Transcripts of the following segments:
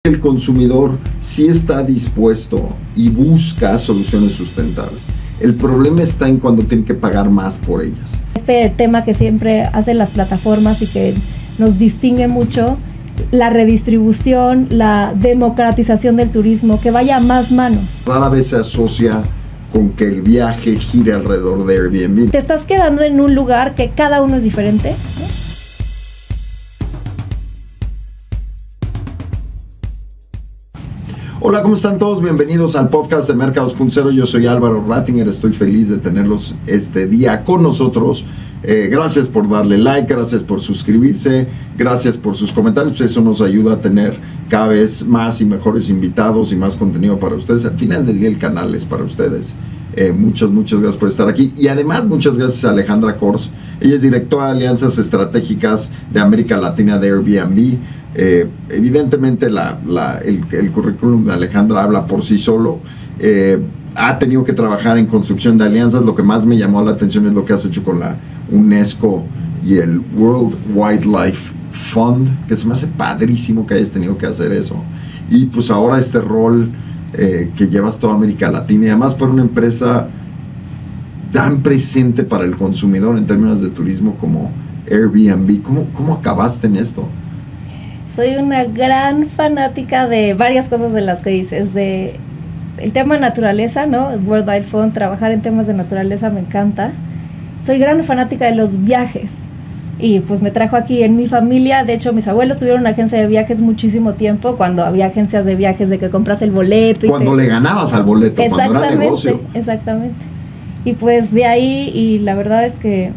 El consumidor sí está dispuesto y busca soluciones sustentables. El problema está en cuando tiene que pagar más por ellas. Este tema que siempre hacen las plataformas y que nos distingue mucho, la redistribución, la democratización del turismo, que vaya a más manos. Rara vez se asocia con que el viaje gire alrededor de Airbnb. Te estás quedando en un lugar que cada uno es diferente, ¿no? Hola, ¿cómo están todos? Bienvenidos al podcast de Mercados.0. Yo soy Álvaro Rattinger, estoy feliz de tenerlos este día con nosotros. Gracias por darle like, gracias por suscribirse, gracias por sus comentarios. Eso nos ayuda a tener cada vez más y mejores invitados y más contenido para ustedes. Al final del día el canal es para ustedes. Muchas gracias por estar aquí. Y además muchas gracias a Alejandra Kors. Ella es directora de Alianzas Estratégicas de América Latina de Airbnb. Evidentemente el currículum de Alejandra habla por sí solo. Ha tenido que trabajar en construcción de alianzas. Lo que más me llamó la atención es lo que has hecho con la UNESCO y el World Wildlife Fund, que se me hace padrísimo que hayas tenido que hacer eso. Y pues ahora este rol que llevas toda América Latina, y además para una empresa tan presente para el consumidor en términos de turismo como Airbnb. ¿Cómo acabaste en esto? Soy una gran fanática de varias cosas de las que dices, de el tema naturaleza, ¿no? El World Wildlife Fund, trabajar en temas de naturaleza me encanta. Soy gran fanática de los viajes y pues me trajo aquí en mi familia. De hecho, mis abuelos tuvieron una agencia de viajes muchísimo tiempo, cuando había agencias de viajes de que compras el boleto. Cuando le ganabas al boleto, cuando era negocio. Exactamente. Y pues de ahí, y la verdad es que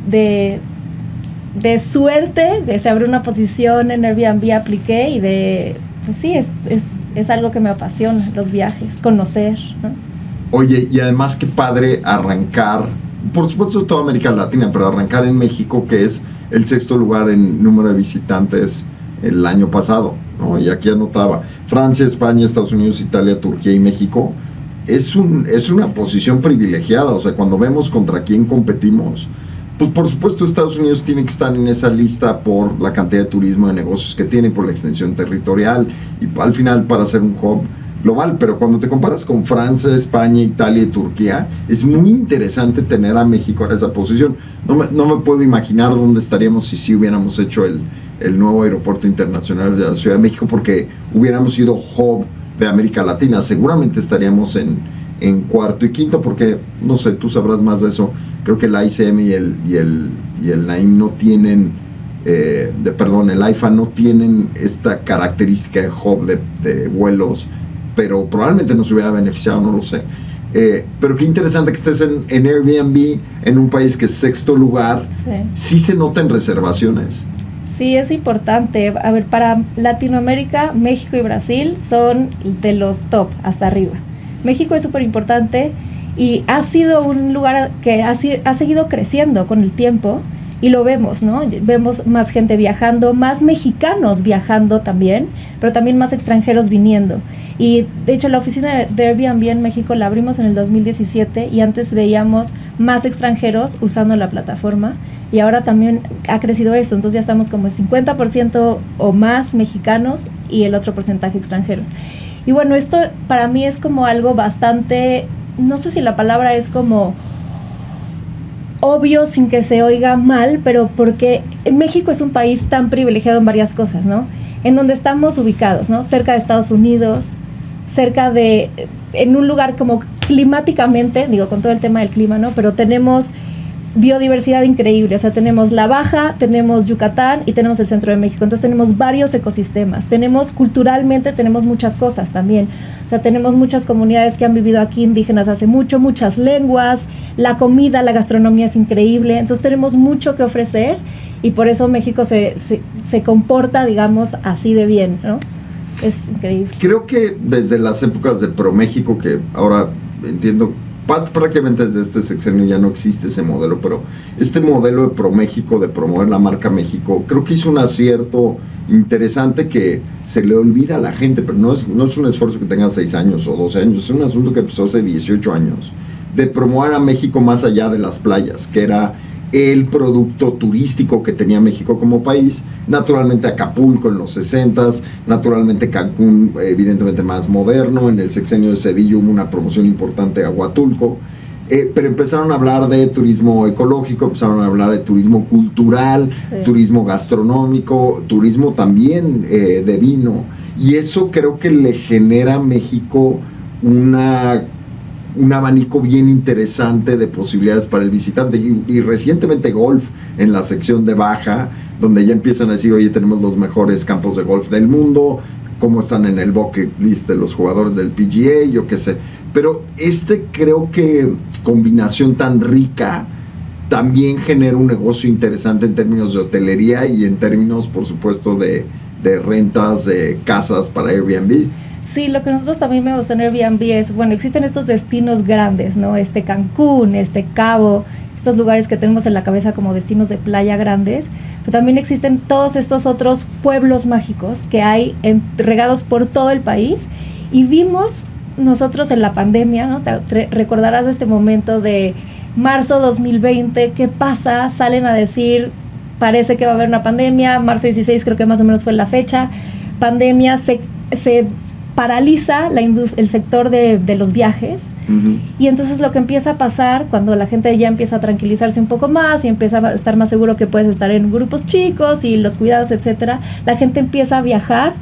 de suerte, que se abrió una posición en Airbnb, apliqué y pues sí, es algo que me apasiona, los viajes, conocer, ¿no? Oye, y además qué padre arrancar, por supuesto toda América Latina, pero arrancar en México, que es el 6º lugar en número de visitantes el año pasado, ¿no? Y aquí anotaba, Francia, España, Estados Unidos, Italia, Turquía y México. Es una posición privilegiada, o sea, cuando vemos contra quién competimos, pues por supuesto Estados Unidos tiene que estar en esa lista por la cantidad de turismo de negocios que tiene, por la extensión territorial y al final para ser un hub global. Pero cuando te comparas con Francia, España, Italia y Turquía, es muy interesante tener a México en esa posición. No me puedo imaginar dónde estaríamos si sí hubiéramos hecho el nuevo aeropuerto internacional de la Ciudad de México, porque hubiéramos sido hub de América Latina. Seguramente estaríamos en 4º y 5º, porque, no sé, tú sabrás más de eso. Creo que el ICM y el NAIM no tienen, el AIFA no tienen esta característica de hub de vuelos, pero probablemente nos hubiera beneficiado, no lo sé. Pero qué interesante que estés en Airbnb, en un país que es 6º lugar. Sí se nota en reservaciones. Sí, es importante. A ver, para Latinoamérica, México y Brasil son de los top hasta arriba. México es súper importante y ha sido un lugar que ha seguido creciendo con el tiempo y lo vemos, ¿no? Vemos más gente viajando, más mexicanos viajando también, pero también más extranjeros viniendo. Y de hecho la oficina de Airbnb en México la abrimos en el 2017 y antes veíamos más extranjeros usando la plataforma y ahora también ha crecido eso. Entonces ya estamos como 50% o más mexicanos y el otro porcentaje extranjeros. Y bueno, esto para mí es como algo bastante, no sé si la palabra es como obvio sin que se oiga mal, pero porque México es un país tan privilegiado en varias cosas, ¿no? En donde estamos ubicados, ¿no? Cerca de Estados Unidos, en un lugar como climáticamente, digo, con todo el tema del clima, ¿no? Pero tenemos biodiversidad increíble, o sea, tenemos la Baja, tenemos Yucatán y tenemos el centro de México, entonces tenemos varios ecosistemas, culturalmente tenemos muchas cosas también, o sea, tenemos muchas comunidades que han vivido aquí indígenas hace mucho, muchas lenguas, la comida, la gastronomía es increíble, entonces tenemos mucho que ofrecer y por eso México se comporta, digamos, así de bien, ¿no? Es increíble. Creo que desde las épocas de ProMéxico, que ahora entiendo prácticamente desde este sexenio ya no existe ese modelo, pero este modelo de ProMéxico, de promover la marca México, creo que hizo un acierto interesante que se le olvida a la gente, pero no es un esfuerzo que tenga 6 años o 12 años, es un asunto que empezó hace 18 años, de promover a México más allá de las playas, que era el producto turístico que tenía México como país, naturalmente Acapulco en los 60s, naturalmente Cancún evidentemente más moderno, en el sexenio de Zedillo hubo una promoción importante a Huatulco, pero empezaron a hablar de turismo ecológico, empezaron a hablar de turismo cultural, sí, turismo gastronómico, turismo también de vino, y eso creo que le genera a México un abanico bien interesante de posibilidades para el visitante, y recientemente golf en la sección de baja, donde ya empiezan a decir, oye, tenemos los mejores campos de golf del mundo, cómo están en el bucket list de los jugadores del PGA, yo qué sé, pero creo que combinación tan rica también genera un negocio interesante en términos de hotelería y en términos, por supuesto, de rentas de casas para Airbnb. Sí, lo que nosotros también vemos en Airbnb es, bueno, existen estos destinos grandes, ¿no? Cancún, Cabo, estos lugares que tenemos en la cabeza como destinos de playa grandes, pero también existen todos estos otros pueblos mágicos que hay regados por todo el país, y vimos nosotros en la pandemia, ¿no? Te recordarás este momento de marzo 2020, ¿qué pasa? Salen a decir, parece que va a haber una pandemia, marzo 16 creo que más o menos fue la fecha, pandemia, se paraliza el sector de los viajes, uh-huh, y entonces lo que empieza a pasar cuando la gente ya empieza a tranquilizarse un poco más y empieza a estar más seguro que puedes estar en grupos chicos y los cuidados, etcétera, la gente empieza a viajar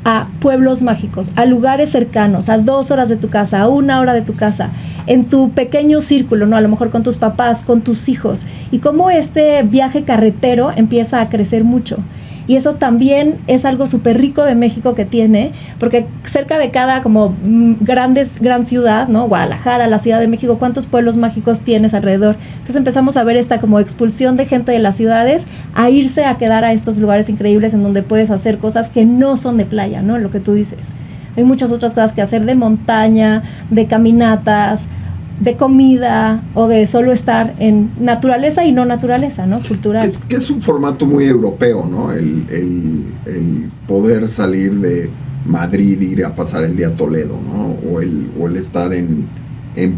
a pueblos mágicos, a lugares cercanos, a 2 horas de tu casa, a 1 hora de tu casa, en tu pequeño círculo, ¿no? A lo mejor con tus papás, con tus hijos, y cómo este viaje carretero empieza a crecer mucho. Y eso también es algo súper rico de México que tiene, porque cerca de cada como gran ciudad, ¿no? Guadalajara, la Ciudad de México, ¿cuántos pueblos mágicos tienes alrededor? Entonces empezamos a ver esta como expulsión de gente de las ciudades a irse a quedar a estos lugares increíbles en donde puedes hacer cosas que no son de playa, ¿no? Lo que tú dices. Hay muchas otras cosas que hacer, de montaña, de caminatas, de comida, o de solo estar en naturaleza y no naturaleza, ¿no? Cultural. Que es un formato muy europeo, ¿no? El poder salir de Madrid e ir a pasar el día a Toledo, ¿no? O el estar en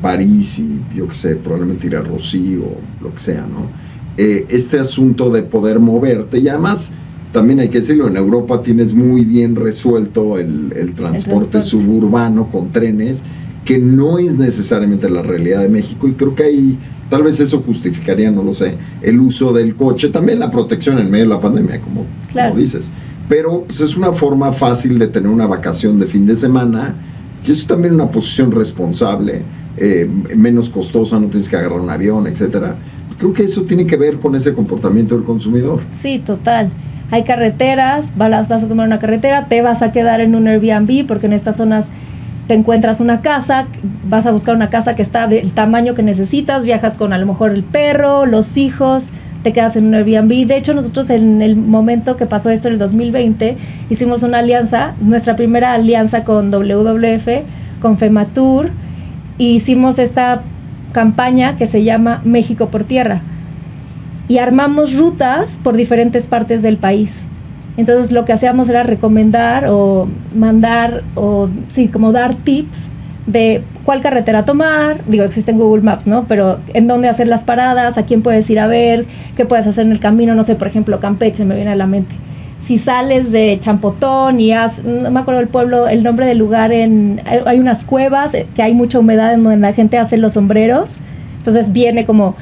París y, yo qué sé, probablemente ir a Rosy o lo que sea, ¿no? Este asunto de poder moverte, y además, también hay que decirlo, en Europa tienes muy bien resuelto el transporte suburbano con trenes, que no es necesariamente la realidad de México, y creo que ahí tal vez eso justificaría, no lo sé, el uso del coche, también la protección en medio de la pandemia, como dices, pero pues es una forma fácil de tener una vacación de fin de semana, que eso también es una posición responsable, menos costosa, no tienes que agarrar un avión, etcétera. Creo que eso tiene que ver con ese comportamiento del consumidor. Sí, total. Hay carreteras, vas a tomar una carretera, te vas a quedar en un Airbnb, porque en estas zonas te encuentras una casa, vas a buscar una casa que está del tamaño que necesitas, viajas con a lo mejor el perro, los hijos, te quedas en un Airbnb. De hecho, nosotros en el momento que pasó esto en el 2020, hicimos una alianza, nuestra primera alianza con WWF, con FEMATUR, y hicimos esta campaña que se llama México por Tierra, y armamos rutas por diferentes partes del país. Entonces lo que hacíamos era recomendar o mandar, o sí, como dar tips de cuál carretera tomar. Digo, existe en Google Maps, ¿no? Pero en dónde hacer las paradas, a quién puedes ir a ver, qué puedes hacer en el camino, no sé, por ejemplo, Campeche me viene a la mente. Si sales de Champotón y no me acuerdo el pueblo, el nombre del lugar, hay unas cuevas que hay mucha humedad en donde la gente hace los sombreros. Entonces viene como,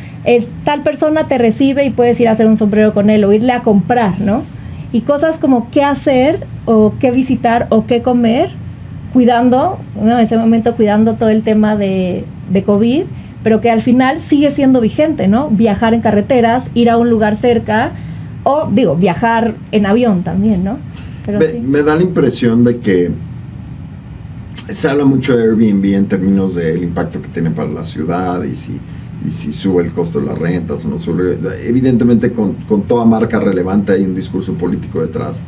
tal persona te recibe y puedes ir a hacer un sombrero con él o irle a comprar, ¿no? Y cosas como qué hacer o qué visitar o qué comer, cuidando, ¿no? En ese momento cuidando todo el tema de COVID, pero que al final sigue siendo vigente, ¿no? Viajar en carreteras, ir a un lugar cerca, o digo, viajar en avión también, ¿no? Pero me da la impresión de que se habla mucho de Airbnb en términos del impacto que tiene para la ciudad y si sube el costo de las rentas o no sube. Evidentemente con toda marca relevante hay un discurso político detrás,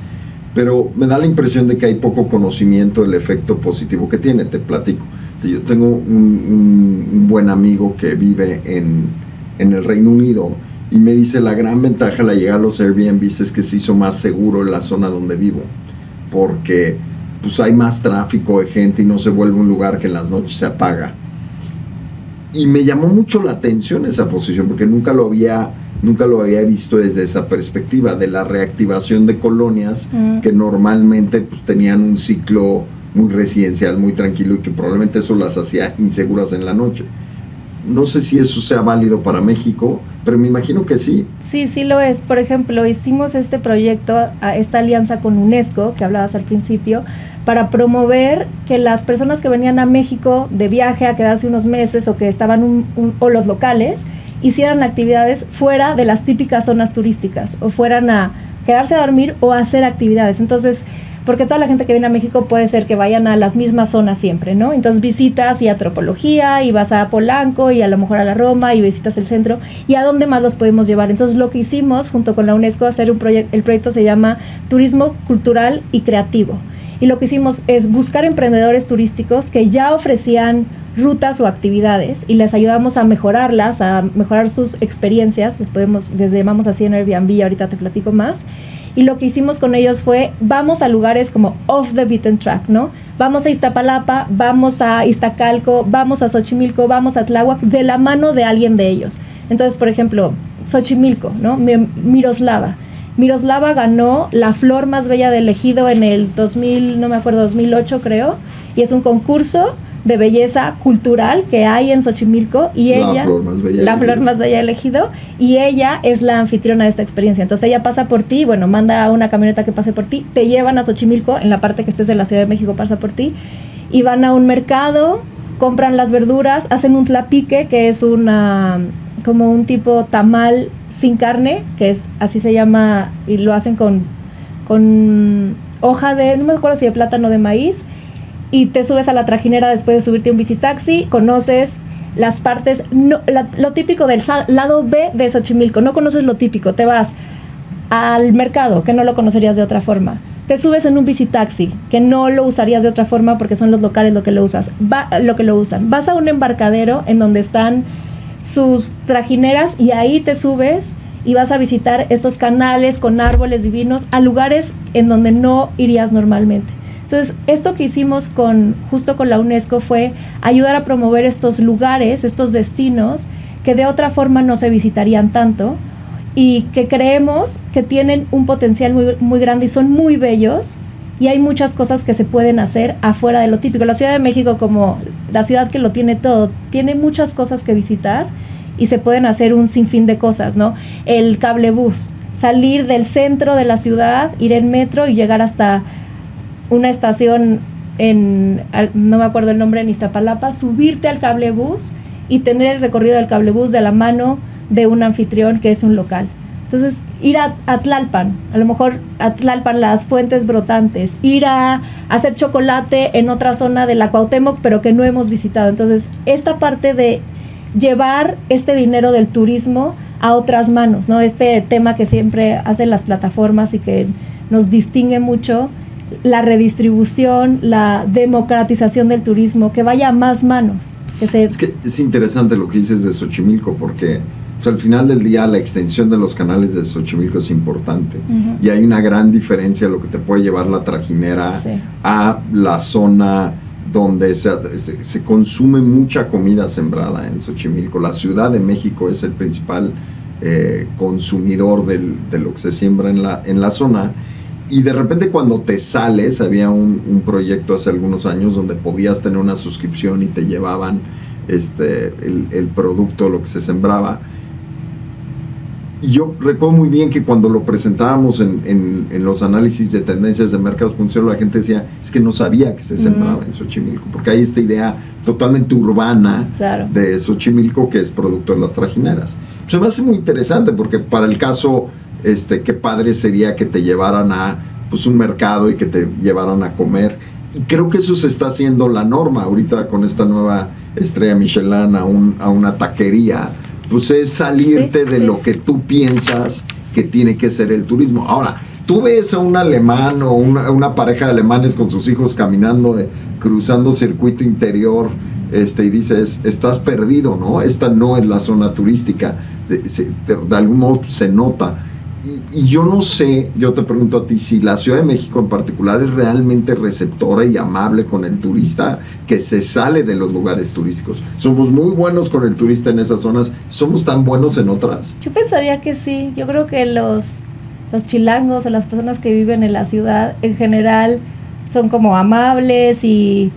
pero me da la impresión de que hay poco conocimiento del efecto positivo que tiene. Te platico, yo tengo un buen amigo que vive en el Reino Unido y me dice, la gran ventaja de la llegada a los Airbnbs es que se hizo más seguro en la zona donde vivo, porque pues hay más tráfico de gente y no se vuelve un lugar que en las noches se apaga. Y me llamó mucho la atención esa posición, porque nunca lo había nunca lo había visto desde esa perspectiva, de la reactivación de colonias que normalmente pues, tenían un ciclo muy residencial, muy tranquilo, y que probablemente eso las hacía inseguras en la noche. No sé si eso sea válido para México, pero me imagino que sí. Sí, sí lo es. Por ejemplo, hicimos este proyecto, esta alianza con UNESCO, que hablabas al principio, para promover que las personas que venían a México de viaje a quedarse unos meses o que estaban o los locales, hicieran actividades fuera de las típicas zonas turísticas o fueran a quedarse a dormir o a hacer actividades. Entonces, porque toda la gente que viene a México puede ser que vayan a las mismas zonas siempre, ¿no? Entonces visitas y antropología y vas a Polanco y a lo mejor a la Roma y visitas el centro, y a dónde más los podemos llevar. Entonces lo que hicimos junto con la UNESCO, hacer el proyecto se llama Turismo Cultural y Creativo, y lo que hicimos es buscar emprendedores turísticos que ya ofrecían rutas o actividades y les ayudamos a mejorarlas, a mejorar sus experiencias. Les llamamos así en Airbnb, ahorita te platico más. Y lo que hicimos con ellos fue, vamos a lugares como off the beaten track, ¿no? Vamos a Iztapalapa, vamos a Iztacalco, vamos a Xochimilco, vamos a Tláhuac, de la mano de alguien de ellos. Entonces, por ejemplo, Xochimilco, ¿no? Miroslava. Miroslava ganó la flor más bella del ejido en el 2000, no me acuerdo, 2008 creo, y es un concurso de belleza cultural que hay en Xochimilco, y la flor más bella del ejido, y ella es la anfitriona de esta experiencia. Entonces ella pasa por ti, bueno, manda a una camioneta que pase por ti, te llevan a Xochimilco, en la parte que estés de la Ciudad de México pasa por ti, y van a un mercado, compran las verduras, hacen un tlapique, que es como un tipo tamal sin carne, que es así se llama, y lo hacen con hoja de, no me acuerdo si de plátano o de maíz, y te subes a la trajinera después de subirte un bicitaxi, conoces las partes, lo típico del lado B de Xochimilco, no conoces lo típico, te vas al mercado, que no lo conocerías de otra forma, te subes en un bicitaxi, que no lo usarías de otra forma porque son los locales lo que lo usan, vas a un embarcadero en donde están sus trajineras y ahí te subes y vas a visitar estos canales con árboles divinos a lugares en donde no irías normalmente. Entonces, esto que hicimos justo con la UNESCO fue ayudar a promover estos lugares, estos destinos que de otra forma no se visitarían tanto y que creemos que tienen un potencial muy, muy grande y son muy bellos, y hay muchas cosas que se pueden hacer afuera de lo típico. La Ciudad de México, como la ciudad que lo tiene todo, tiene muchas cosas que visitar y se pueden hacer un sinfín de cosas, ¿no? El cablebús, salir del centro de la ciudad, ir en metro y llegar hasta una estación no me acuerdo el nombre, en Iztapalapa, subirte al cablebús y tener el recorrido del cablebús de la mano de un anfitrión que es un local. Entonces, ir a Tlalpan, a lo mejor a Tlalpan, las fuentes brotantes, ir a hacer chocolate en otra zona de la Cuauhtémoc, pero que no hemos visitado. Entonces, esta parte de llevar este dinero del turismo a otras manos, ¿no? Este tema que siempre hacen las plataformas y que nos distingue mucho, la redistribución, la democratización del turismo, que vaya a más manos. Es que es interesante lo que dices de Xochimilco, porque al final del día la extensión de los canales de Xochimilco es importante, y hay una gran diferencia lo que te puede llevar la trajinera a la zona donde se consume mucha comida sembrada en Xochimilco. La Ciudad de México es el principal consumidor de lo que se siembra en la zona, y de repente cuando te sales, había un proyecto hace algunos años donde podías tener una suscripción y te llevaban el producto, lo que se sembraba. Y yo recuerdo muy bien que cuando lo presentábamos en los análisis de tendencias de mercados.cl, la gente decía, es que no sabía que se sembraba en Xochimilco, porque hay esta idea totalmente urbana de Xochimilco que es producto de las trajineras. Se me hace muy interesante, porque para el caso, qué padre sería que te llevaran a un mercado y que te llevaran a comer. Y creo que eso se está haciendo la norma ahorita con esta nueva estrella Michelin a una taquería. Pues es salirte de lo que tú piensas que tiene que ser el turismo. Ahora, tú ves a un alemán o una pareja de alemanes con sus hijos caminando, cruzando circuito interior, y dices, estás perdido, ¿no? Esta no es la zona turística. De algún modo se nota. y yo no sé, yo te pregunto a ti, si la Ciudad de México en particular es realmente receptora y amable con el turista que se sale de los lugares turísticos. Somos muy buenos con el turista en esas zonas, ¿somos tan buenos en otras? Yo pensaría que sí. Yo creo que los chilangos o las personas que viven en la ciudad en general son como amables y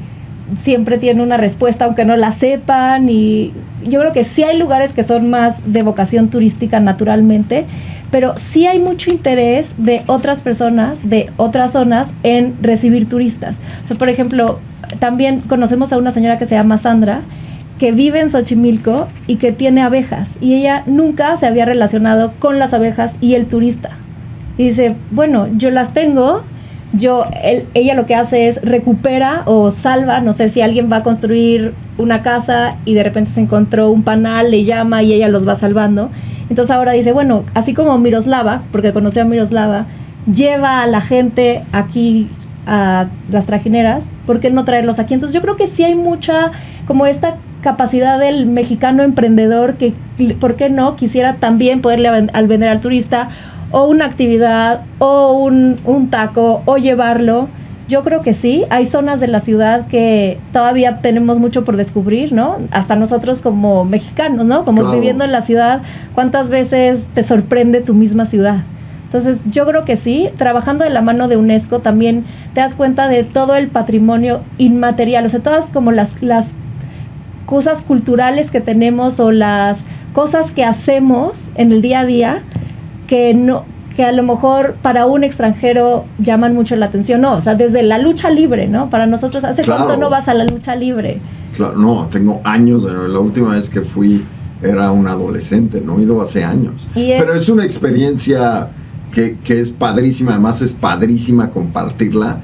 siempre tienen una respuesta aunque no la sepan, y yo creo que sí hay lugares que son más de vocación turística naturalmente, pero sí hay mucho interés de otras personas de otras zonas en recibir turistas. O sea, por ejemplo, también conocemos a una señora que se llama Sandra, que vive en Xochimilco y que tiene abejas, y ella nunca se había relacionado con las abejas y el turista. Y dice, bueno, yo las tengo. Ella lo que hace es recupera o salva, no sé si alguien va a construir una casa y de repente se encontró un panal, le llama y ella los va salvando. Entonces ahora dice, bueno, así como Miroslava, porque conoció a Miroslava, lleva a la gente aquí a las trajineras, ¿por qué no traerlos aquí? Entonces yo creo que sí hay mucha, como esta capacidad del mexicano emprendedor que, ¿por qué no? Quisiera también poderle al vender al turista o una actividad, o un taco, o llevarlo. Yo creo que sí, hay zonas de la ciudad que todavía tenemos mucho por descubrir, ¿no? Hasta nosotros como mexicanos, ¿no? Como claro, viviendo en la ciudad, ¿cuántas veces te sorprende tu misma ciudad? Entonces, yo creo que sí, trabajando de la mano de UNESCO también te das cuenta de todo el patrimonio inmaterial, o sea, todas como las cosas culturales que tenemos o las cosas que hacemos en el día a día, que a lo mejor para un extranjero llaman mucho la atención, no, o sea, desde la lucha libre, ¿no? Para nosotros, ¿hace claro, cuánto no vas a la lucha libre? Claro, no, tengo años, la última vez que fui era un adolescente, no he ido hace años. Pero es una experiencia que es padrísima, además es padrísima compartirla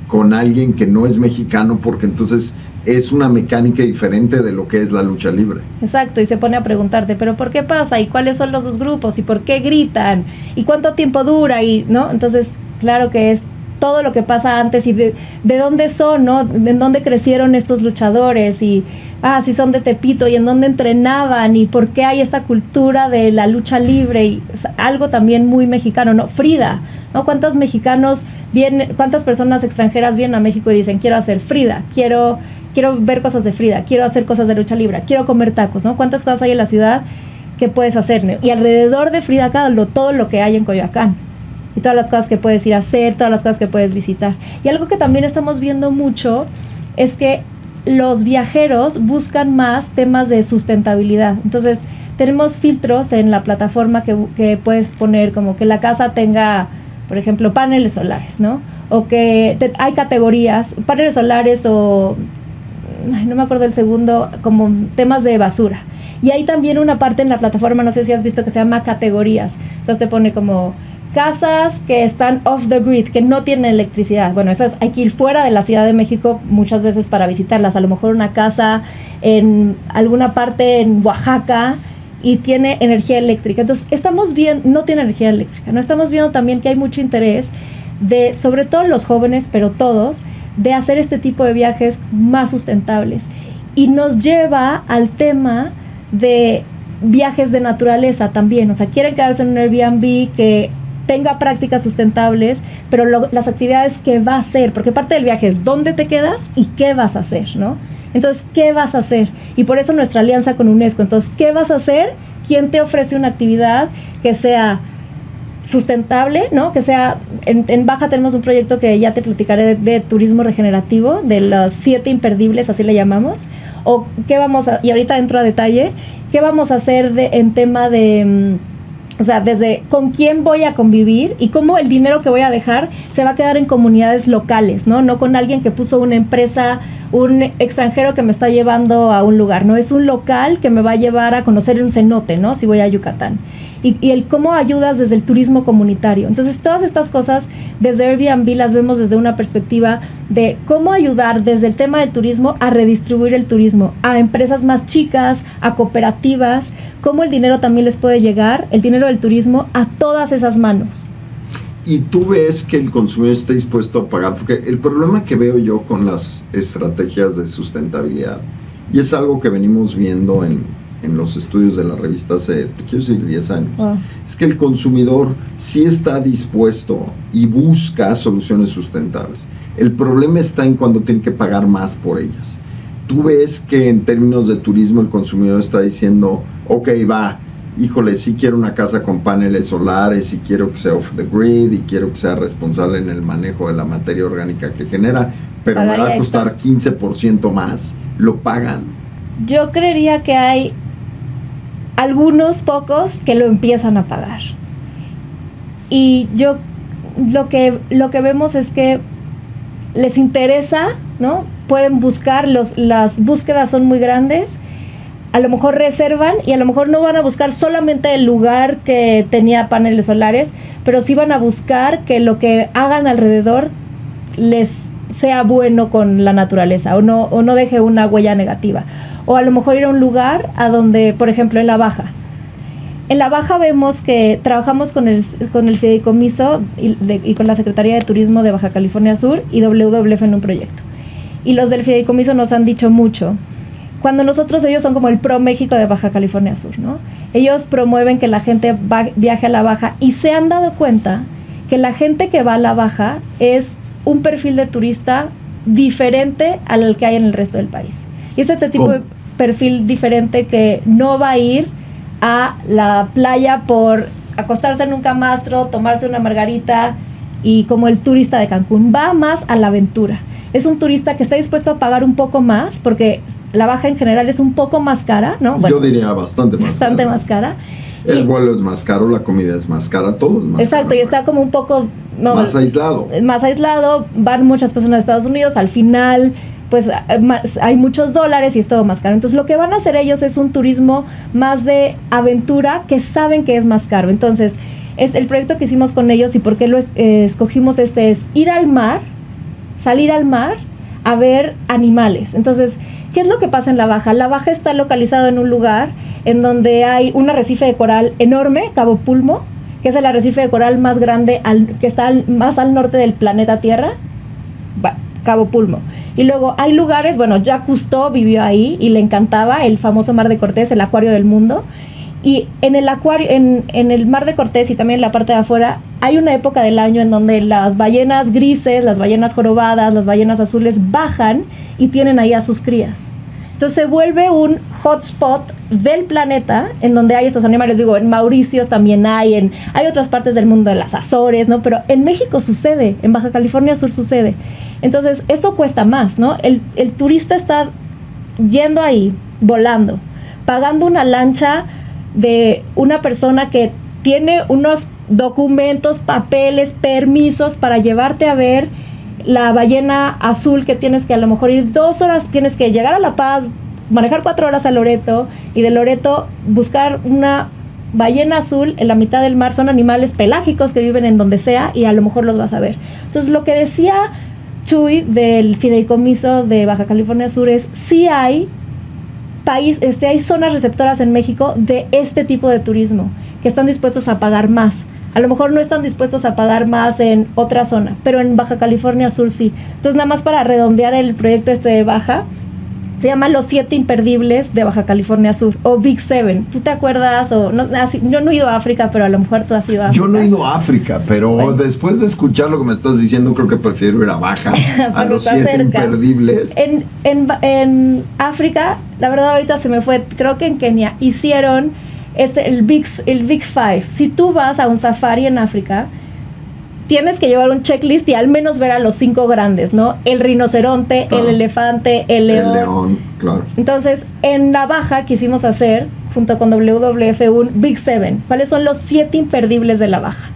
con alguien que no es mexicano, porque entonces es una mecánica diferente de lo que es la lucha libre. Exacto, y se pone a preguntarte, ¿pero por qué pasa? ¿Y cuáles son los dos grupos? ¿Y por qué gritan? ¿Y cuánto tiempo dura? Y, ¿no? Entonces, claro que es todo lo que pasa antes y de dónde son, ¿no? De dónde crecieron estos luchadores y, si son de Tepito y en dónde entrenaban y por qué hay esta cultura de la lucha libre y algo también muy mexicano, ¿no? Frida, ¿no? ¿Cuántos mexicanos cuántas personas extranjeras vienen a México y dicen, quiero hacer Frida, quiero ver cosas de Frida, quiero hacer cosas de lucha libre, quiero comer tacos, ¿no? ¿Cuántas cosas hay en la ciudad que puedes hacer, ¿no? Y alrededor de Frida Kahlo, todo lo que hay en Coyoacán. Y todas las cosas que puedes ir a hacer, todas las cosas que puedes visitar. Y algo que también estamos viendo mucho es que los viajeros buscan más temas de sustentabilidad. Entonces, tenemos filtros en la plataforma que puedes poner, como que la casa tenga, por ejemplo, paneles solares, ¿no? O que hay categorías, paneles solares o, no me acuerdo el segundo, como temas de basura. Y hay también una parte en la plataforma, no sé si has visto, que se llama categorías. Entonces te pone como casas que están off the grid, que no tienen electricidad. Bueno, eso es, hay que ir fuera de la Ciudad de México muchas veces para visitarlas. A lo mejor una casa en alguna parte en Oaxaca y tiene energía eléctrica. Entonces, estamos viendo, no tiene energía eléctrica, ¿no? Estamos viendo también que hay mucho interés de, sobre todo los jóvenes, pero todos, de hacer este tipo de viajes más sustentables. Y nos lleva al tema de viajes de naturaleza también. O sea, quieren quedarse en un Airbnb que tenga prácticas sustentables, pero las actividades que va a hacer, porque parte del viaje es dónde te quedas y qué vas a hacer, ¿no? Entonces, ¿qué vas a hacer? Y por eso nuestra alianza con UNESCO. Entonces, ¿qué vas a hacer? ¿Quién te ofrece una actividad que sea sustentable, ¿no? Que sea, en Baja tenemos un proyecto que ya te platicaré de turismo regenerativo, de los 7 imperdibles, así le llamamos, o qué vamos a, y ahorita entro a detalle, qué vamos a hacer en tema de, o sea, desde con quién voy a convivir y cómo el dinero que voy a dejar se va a quedar en comunidades locales, ¿no? No con alguien que puso una empresa, un extranjero que me está llevando a un lugar, ¿no? Es un local que me va a llevar a conocer un cenote, ¿no? Si voy a Yucatán. Y el cómo ayudas desde el turismo comunitario. Entonces, todas estas cosas desde Airbnb las vemos desde una perspectiva de cómo ayudar desde el tema del turismo a redistribuir el turismo a empresas más chicas, a cooperativas, cómo el dinero también les puede llegar, el dinero del turismo, a todas esas manos. Y tú ves que el consumidor está dispuesto a pagar, porque el problema que veo yo con las estrategias de sustentabilidad, y es algo que venimos viendo en en los estudios de la revista hace, quiero decir, 10 años, Wow. es que el consumidor sí está dispuesto y busca soluciones sustentables. El problema está en cuando tiene que pagar más por ellas. Tú ves que en términos de turismo el consumidor está diciendo, ok, va, híjole, sí quiero una casa con paneles solares, y quiero que sea off the grid, y quiero que sea responsable en el manejo de la materia orgánica que genera, pero me va a costar 15% más. Lo pagan. Yo creería que hay algunos pocos que lo empiezan a pagar. Y yo lo que vemos es que les interesa, ¿no? Pueden buscar, las búsquedas son muy grandes. A lo mejor reservan y a lo mejor no van a buscar solamente el lugar que tenía paneles solares, pero sí van a buscar que lo que hagan alrededor les sea bueno con la naturaleza o no deje una huella negativa. O a lo mejor ir a un lugar a donde, por ejemplo, en La Baja. En La Baja vemos que trabajamos con el Fideicomiso y con la Secretaría de Turismo de Baja California Sur y WWF en un proyecto. Y los del Fideicomiso nos han dicho mucho. Cuando ellos son como el Pro México de Baja California Sur, ¿no? Ellos promueven que la gente viaje a La Baja y se han dado cuenta que la gente que va a La Baja es un perfil de turista diferente al que hay en el resto del país. Y es este tipo de perfil diferente que no va a ir a la playa por acostarse en un camastro, tomarse una margarita y como el turista de Cancún, va más a la aventura. Es un turista que está dispuesto a pagar un poco más, porque La Baja en general es un poco más cara, ¿no? Bueno, yo diría bastante más cara. El vuelo es más caro, la comida es más cara, todo es más exacto, caro. Y está como un poco... más aislado. Más aislado, van muchas personas de Estados Unidos, al final pues hay muchos dólares y es todo más caro. Entonces lo que van a hacer ellos es un turismo más de aventura que saben que es más caro. Entonces es el proyecto que hicimos con ellos y por qué lo escogimos es ir al mar, salir al mar a ver animales. Entonces, ¿qué es lo que pasa en La Baja? La Baja está localizado en un lugar en donde hay un arrecife de coral enorme, Cabo Pulmo, que es el arrecife de coral más grande, que está más al norte del planeta Tierra, Cabo Pulmo. Y luego hay lugares, bueno, Jacques Cousteau vivió ahí y le encantaba el famoso Mar de Cortés, el acuario del mundo. Y en el acuario, en el Mar de Cortés y también en la parte de afuera, hay una época del año en donde las ballenas grises, las ballenas jorobadas, las ballenas azules bajan y tienen ahí a sus crías. Entonces se vuelve un hotspot del planeta en donde hay esos animales. Digo, en Mauricios también hay otras partes del mundo, de las Azores, ¿no? Pero en México sucede, en Baja California Sur sucede. Entonces eso cuesta más, ¿no? El turista está yendo ahí, volando, pagando una lancha de una persona que tiene unos documentos, papeles, permisos para llevarte a ver la ballena azul, que tienes que a lo mejor ir 2 horas, tienes que llegar a La Paz, manejar 4 horas a Loreto y de Loreto buscar una ballena azul en la mitad del mar. Son animales pelágicos que viven en donde sea y a lo mejor los vas a ver. Entonces lo que decía Chuy del Fideicomiso de Baja California Sur es, sí hay hay zonas receptoras en México de este tipo de turismo que están dispuestos a pagar más. A lo mejor no están dispuestos a pagar más en otra zona, pero en Baja California Sur sí. Entonces, nada más para redondear el proyecto de Baja, se llama Los 7 Imperdibles de Baja California Sur, o Big 7. ¿Tú te acuerdas? O no, yo no he ido a África, pero a lo mejor tú has ido a África. Yo no he ido a África, pero bueno, después de escuchar lo que me estás diciendo, creo que prefiero ir a Baja, a Los 7 Imperdibles. En África, la verdad ahorita se me fue, creo que en Kenia, hicieron el Big 5. Si tú vas a un safari en África, tienes que llevar un checklist y al menos ver a los 5 grandes, ¿no? El rinoceronte, claro, el elefante, el león. El león, claro. Entonces, en La Baja quisimos hacer, junto con WWF, un Big 7. ¿Cuáles son los 7 imperdibles de La Baja?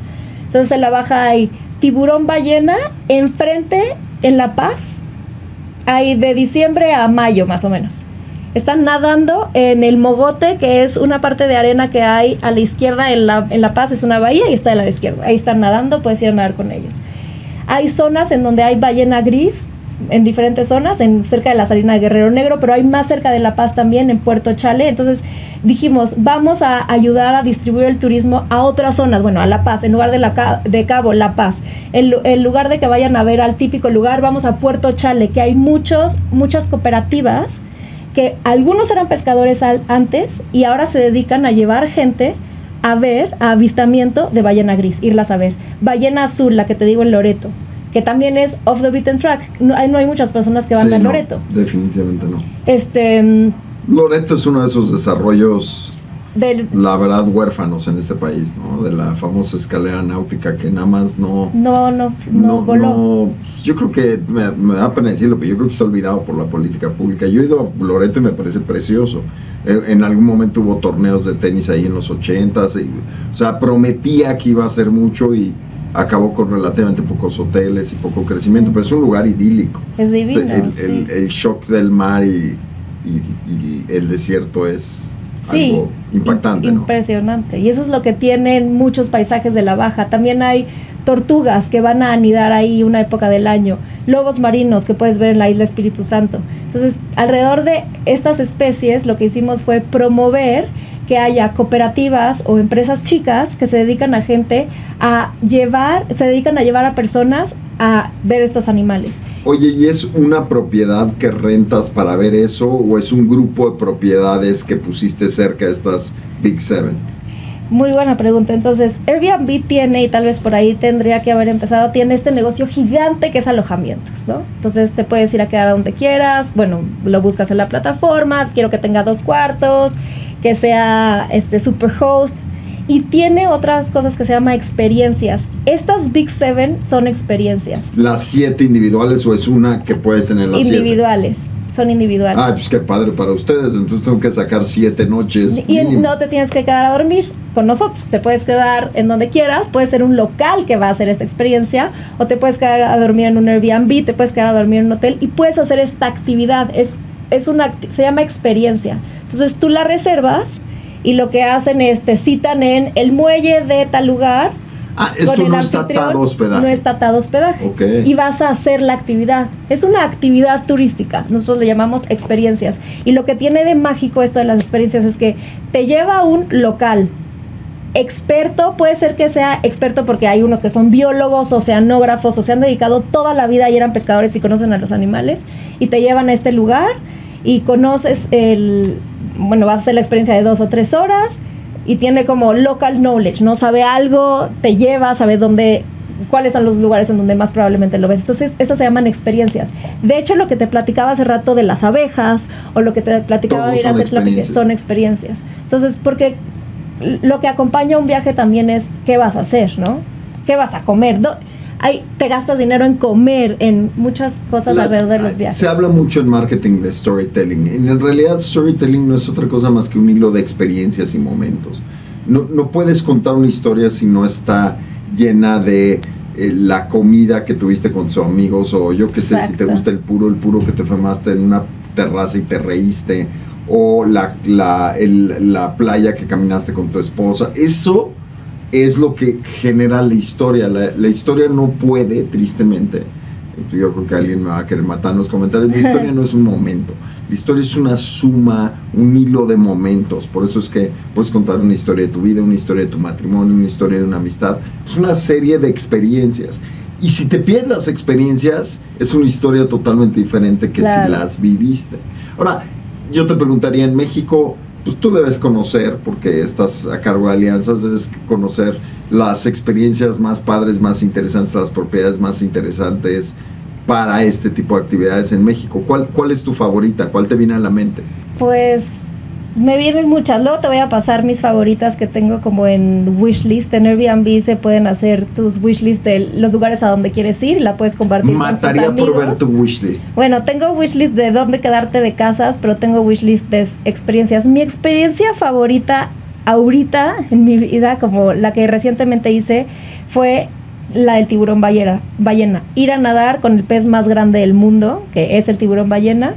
Entonces, en La Baja hay tiburón ballena, enfrente, en La Paz, hay de diciembre a mayo, más o menos. Están nadando en el Mogote, que es una parte de arena que hay a la izquierda en La Paz, es una bahía y está a la izquierda. Ahí están nadando, puedes ir a nadar con ellos. Hay zonas en donde hay ballena gris, en diferentes zonas, cerca de la Salina de Guerrero Negro, pero hay más cerca de La Paz también, en Puerto Chale. Entonces dijimos, vamos a ayudar a distribuir el turismo a otras zonas, bueno, a La Paz, en lugar de Cabo, La Paz. En lugar de que vayan a ver al típico lugar, vamos a Puerto Chale, que hay muchas cooperativas que algunos eran pescadores antes y ahora se dedican a llevar gente a ver, a avistamiento de ballena gris, irlas a ver. Ballena azul, la que te digo en Loreto, que también es off the beaten track. No hay muchas personas que van a Loreto. Definitivamente no. Loreto es uno de esos desarrollos, la verdad, huérfanos en este país, ¿no? De la famosa escalera náutica que nada más no voló. Yo creo que, me da pena decirlo, pero yo creo que se ha olvidado por la política pública. Yo he ido a Loreto y me parece precioso. En algún momento hubo torneos de tenis ahí en los 80s. O sea, prometía que iba a hacer mucho y acabó con relativamente pocos hoteles y poco crecimiento, pero es un lugar idílico. Es divino, el shock del mar y el desierto es algo impactante, impresionante, ¿no? Y eso es lo que tienen muchos paisajes de la Baja. También hay tortugas que van a anidar ahí una época del año, lobos marinos que puedes ver en la isla Espíritu Santo. Entonces, alrededor de estas especies, lo que hicimos fue promover que haya cooperativas o empresas chicas que se dedican a llevar a personas a ver estos animales. Oye, ¿y es una propiedad que rentas para ver eso o es un grupo de propiedades que pusiste cerca de estas Big Seven? Muy buena pregunta. Entonces, Airbnb tiene, y tal vez por ahí tendría que haber empezado, tiene este negocio gigante que es alojamientos, ¿no? Entonces, te puedes ir a quedar a donde quieras, bueno, lo buscas en la plataforma, quiero que tenga 2 cuartos, que sea Superhost, y tiene otras cosas que se llama experiencias. Estas Big Seven son experiencias. ¿Las 7 individuales o es una que puedes tener las 7? Individuales. Son individuales. Ah, pues qué padre para ustedes. Entonces tengo que sacar 7 noches. Y mínimo. no te tienes que quedar a dormir con nosotros. Te puedes quedar en donde quieras. Puede ser un local que va a hacer esta experiencia. O te puedes quedar a dormir en un Airbnb. Te puedes quedar a dormir en un hotel. Y puedes hacer esta actividad. Se llama experiencia. Entonces tú la reservas. Y lo que hacen es te citan en el muelle de tal lugar. Ah, esto no está atado a hospedaje. No está atado a hospedaje. Okay. Y vas a hacer la actividad. Es una actividad turística. Nosotros le llamamos experiencias. Y lo que tiene de mágico esto de las experiencias es que te lleva a un local. Experto, puede ser que sea experto porque hay unos que son biólogos, oceanógrafos, o se han dedicado toda la vida y eran pescadores y conocen a los animales. Y te llevan a este lugar y conoces vas a hacer la experiencia de 2 o 3 horas. Y tiene como local knowledge, ¿no? Sabe algo, te lleva, sabe cuáles son los lugares en donde más probablemente lo ves. Entonces, esas se llaman experiencias. De hecho, lo que te platicaba hace rato de las abejas, o lo que te platicaba de ir a hacer la pique, son experiencias. Entonces, porque lo que acompaña un viaje también es qué vas a hacer, ¿no? ¿Qué vas a comer? Te gastas dinero en comer, en muchas cosas alrededor de los viajes. Se habla mucho en marketing de storytelling. En realidad, storytelling no es otra cosa más que un hilo de experiencias y momentos. No puedes contar una historia si no está llena de la comida que tuviste con tus amigos, o yo qué sé, si te gusta el puro que te fumaste en una terraza y te reíste, o la playa que caminaste con tu esposa. Eso es lo que genera la historia. La historia no puede, tristemente, yo creo que alguien me va a querer matar en los comentarios, la historia no es un momento, la historia es una suma, un hilo de momentos. Por eso es que puedes contar una historia de tu vida, una historia de tu matrimonio, una historia de una amistad. Es una serie de experiencias, y si te pierdes las experiencias es una historia totalmente diferente que si las viviste. Ahora, yo te preguntaría, en México, pues tú debes conocer, porque estás a cargo de alianzas, debes conocer las experiencias más padres, más interesantes, las propiedades más interesantes para este tipo de actividades en México. ¿Cuál es tu favorita? ¿Cuál te viene a la mente? Pues me vienen muchas. Luego te voy a pasar mis favoritas que tengo como en wishlist. En Airbnb se pueden hacer tus wishlist de los lugares a donde quieres ir y la puedes compartir con tus amigos. Por ver tu wishlist. Bueno, tengo wishlist de dónde quedarte de casas, pero tengo wishlist de experiencias. Mi experiencia favorita ahorita en mi vida, como la que recientemente hice, fue la del tiburón ballena. Ir a nadar con el pez más grande del mundo, que es el tiburón ballena,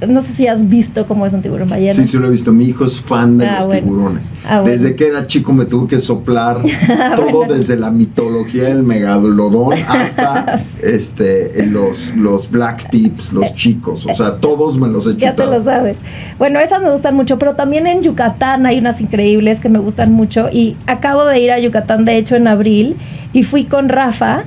no sé si has visto cómo es un tiburón ballena. Sí, lo he visto. Mi hijo es fan de los tiburones. Desde que era chico me tuvo que soplar todo, desde la mitología del megalodón hasta los black tips, los chicos. O sea, todos me los he chutado. Ya te lo sabes. Bueno, esas me gustan mucho, pero también en Yucatán hay unas increíbles que me gustan mucho. Y acabo de ir a Yucatán, de hecho, en abril, y fui con Rafa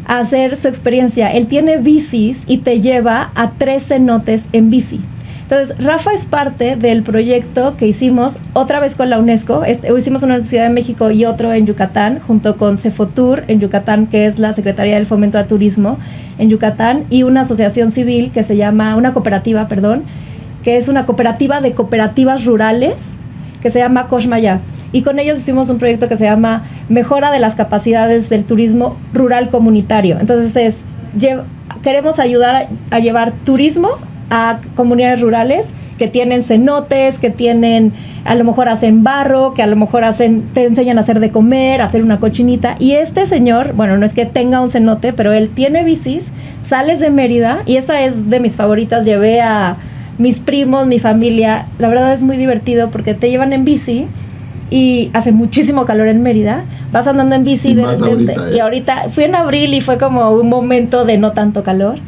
a hacer su experiencia. Él tiene bicis y te lleva a 3 cenotes en bici. Entonces, Rafa es parte del proyecto que hicimos otra vez con la UNESCO. Hicimos uno en Ciudad de México y otro en Yucatán, junto con Cefotur en Yucatán, que es la Secretaría del Fomento al Turismo en Yucatán, y una asociación civil que se llama, una cooperativa, perdón, que es una cooperativa de cooperativas rurales, que se llama Coshmaya. Y con ellos hicimos un proyecto que se llama Mejora de las Capacidades del Turismo Rural Comunitario. Entonces, queremos ayudar a llevar turismo a comunidades rurales que tienen cenotes, que tienen, a lo mejor hacen barro, que a lo mejor te enseñan a hacer de comer, a hacer una cochinita. Y este señor, bueno, no es que tenga un cenote, pero él tiene bicis, sales de Mérida, y esa es de mis favoritas. Llevé a mis primos, mi familia. La verdad es muy divertido porque te llevan en bici y hace muchísimo calor en Mérida, vas andando en bici y de repente, y ahorita fui en abril y fue como un momento de no tanto calor,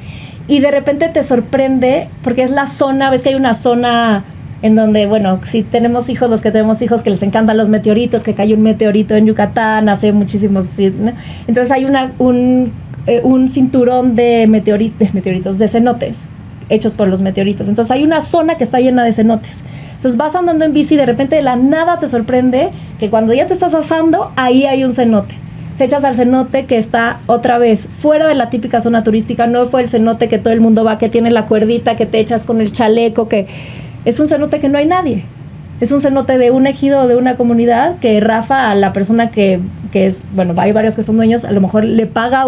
y de repente te sorprende porque es la zona, ves que hay una zona en donde, bueno, si tenemos hijos, los que tenemos hijos que les encantan los meteoritos, que cayó un meteorito en Yucatán hace muchísimos, ¿no? Entonces hay un cinturón de meteoritos, de cenotes hechos por los meteoritos. Entonces hay una zona que está llena de cenotes. Entonces vas andando en bici y de repente de la nada te sorprende que cuando ya te estás asando, ahí hay un cenote. Te echas al cenote que está otra vez fuera de la típica zona turística. No fue el cenote que todo el mundo va, que tiene la cuerdita, que te echas con el chaleco, que es un cenote que no hay nadie. Es un cenote de un ejido o de una comunidad que Rafa, a la persona que es, bueno, hay varios que son dueños, a lo mejor le paga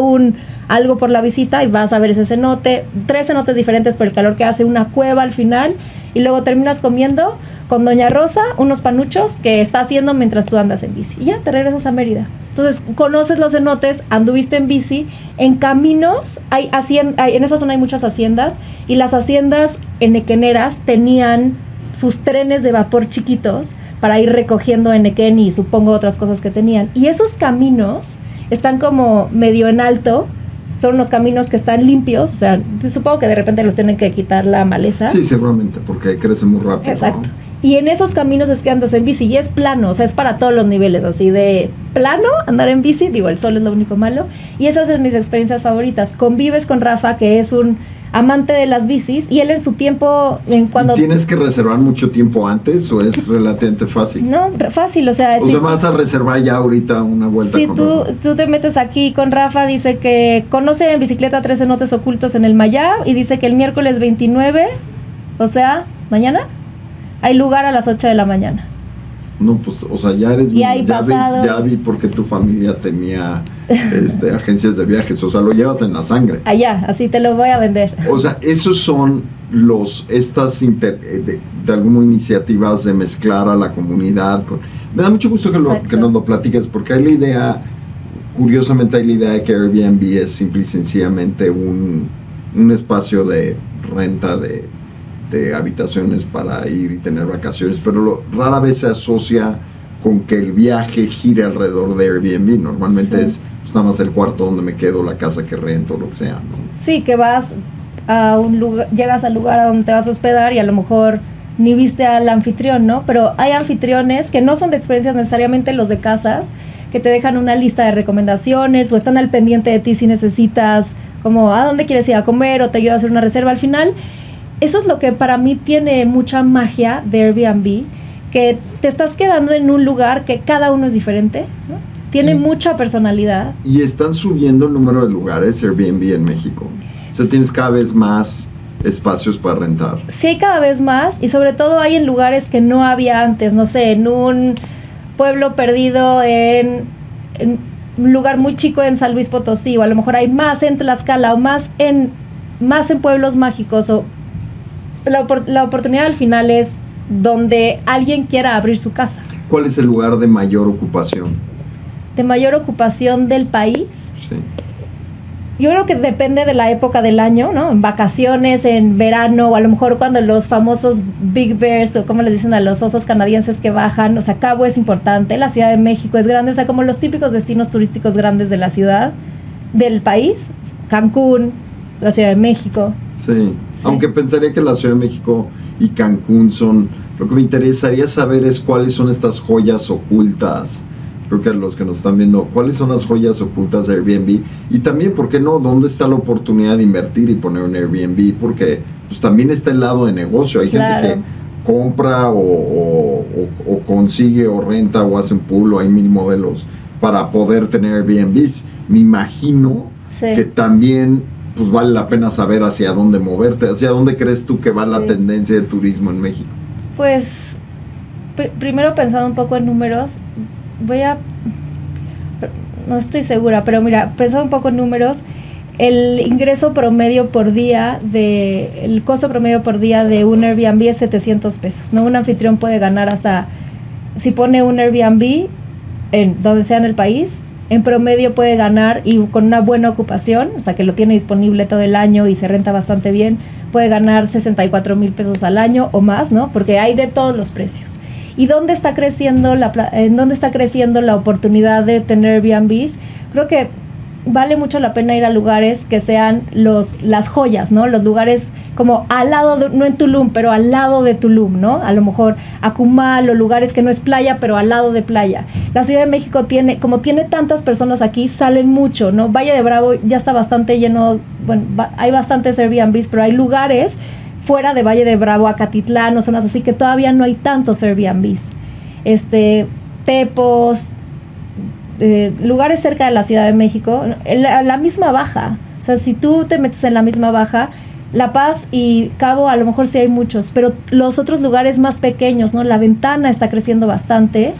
algo por la visita y vas a ver ese cenote, 3 cenotes diferentes por el calor que hace, una cueva al final, y luego terminas comiendo con Doña Rosa unos panuchos que está haciendo mientras tú andas en bici. Y ya te regresas a Mérida. Entonces, conoces los cenotes, anduviste en bici, en caminos, en esa zona hay muchas haciendas, y las haciendas enequeneras tenían sus trenes de vapor chiquitos para ir recogiendo enequén y supongo otras cosas que tenían. Y esos caminos están como medio en alto, son los caminos que están limpios, o sea, supongo que de repente los tienen que quitar la maleza. Sí, seguramente, porque crece muy rápido. Exacto. ¿No? Y en esos caminos es que andas en bici y es plano, o sea, es para todos los niveles, así de plano, andar en bici, digo, el sol es lo único malo. Y esas son mis experiencias favoritas. Convives con Rafa, que es un amante de las bicis, y él en su tiempo, cuando... ¿Tienes que reservar mucho tiempo antes o es relativamente fácil? No, fácil, o sea... O sea, vas a reservar ya ahorita una vuelta si con Rafa. Tú te metes aquí con Rafa, dice que conoce en bicicleta 3 cenotes ocultos en el Mayab, y dice que el miércoles 29, o sea, mañana, hay lugar a las 8 de la mañana. No, pues, o sea, ya eres... Ya vi porque tu familia tenía agencias de viajes, o sea, lo llevas en la sangre. Allá, así te lo voy a vender. O sea, esos son de algunas iniciativas de mezclar a la comunidad con... Me da mucho gusto que nos lo platiques, porque hay la idea, curiosamente hay la idea de que Airbnb es simple y sencillamente un espacio de renta de habitaciones para ir y tener vacaciones, pero rara vez se asocia con que el viaje gire alrededor de Airbnb. Normalmente es pues, nada más el cuarto donde me quedo, la casa que rento, lo que sea, ¿no? Sí, que vas a un lugar, llegas al lugar a donde te vas a hospedar y a lo mejor ni viste al anfitrión, ¿no? Pero hay anfitriones que no son de experiencias necesariamente los de casas, que te dejan una lista de recomendaciones o están al pendiente de ti si necesitas, como a dónde quieres ir a comer o te ayuda a hacer una reserva al final. Eso es lo que para mí tiene mucha magia de Airbnb, que te estás quedando en un lugar que cada uno es diferente, ¿no? Tiene mucha personalidad. Y están subiendo el número de lugares Airbnb en México. O sea, tienes cada vez más espacios para rentar. Sí, hay cada vez más, y sobre todo hay en lugares que no había antes, no sé, en un pueblo perdido en un lugar muy chico en San Luis Potosí, o a lo mejor hay más en Tlaxcala, o más en pueblos mágicos, o la oportunidad al final es donde alguien quiera abrir su casa. ¿Cuál es el lugar de mayor ocupación? ¿De mayor ocupación del país? Sí. Yo creo que depende de la época del año, ¿no? En vacaciones, en verano, o a lo mejor cuando los famosos Big Bears, o como les dicen a los osos canadienses que bajan, o sea, Cabo es importante, la Ciudad de México es grande, o sea, como los típicos destinos turísticos grandes de la ciudad, del país, Cancún, la Ciudad de México. Sí, aunque pensaría que la Ciudad de México y Cancún son... Lo que me interesaría saber es cuáles son estas joyas ocultas creo que a los que nos están viendo, cuáles son las joyas ocultas de Airbnb, y también, ¿por qué no? ¿Dónde está la oportunidad de invertir y poner un Airbnb? Porque pues también está el lado de negocio. Hay gente que compra o consigue o renta o hacen pool, o hay 1000 modelos para poder tener Airbnbs. Me imagino que también pues vale la pena saber hacia dónde moverte. ¿Hacia dónde crees tú que va la tendencia de turismo en México? Pues primero, pensando un poco en números, no estoy segura, pero mira, pensando un poco en números, el ingreso promedio por día el costo promedio por día de un Airbnb es 700 pesos, ¿no? Un anfitrión puede ganar hasta, si pone un Airbnb donde sea en el país, en promedio puede ganar, y con una buena ocupación, o sea que lo tiene disponible todo el año y se renta bastante bien, puede ganar 64,000 pesos al año o más, ¿no? Porque hay de todos los precios. ¿Y dónde está creciendo la oportunidad de tener Airbnbs? Creo que vale mucho la pena ir a lugares que sean las joyas, ¿no? Los lugares como al lado, no en Tulum, pero al lado de Tulum, ¿no? A lo mejor Akumal, o lugares que no es playa, pero al lado de playa. La Ciudad de México como tiene tantas personas aquí, salen mucho, ¿no? Valle de Bravo ya está bastante lleno, bueno, hay bastantes Airbnbs, pero hay lugares fuera de Valle de Bravo, Acatitlán, o zonas así, que todavía no hay tantos Airbnbs. Tepos, lugares cerca de la Ciudad de México, la misma Baja. O sea, si tú te metes en la misma Baja, La Paz y Cabo a lo mejor sí hay muchos, pero los otros lugares más pequeños, ¿no? La Ventana está creciendo bastante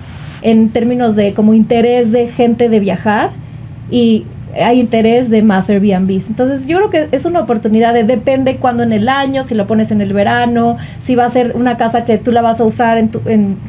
en términos de como interés de gente de viajar, y hay interés de más Airbnbs. Entonces yo creo que es una oportunidad depende cuándo en el año, si lo pones en el verano, si va a ser una casa que tú la vas a usar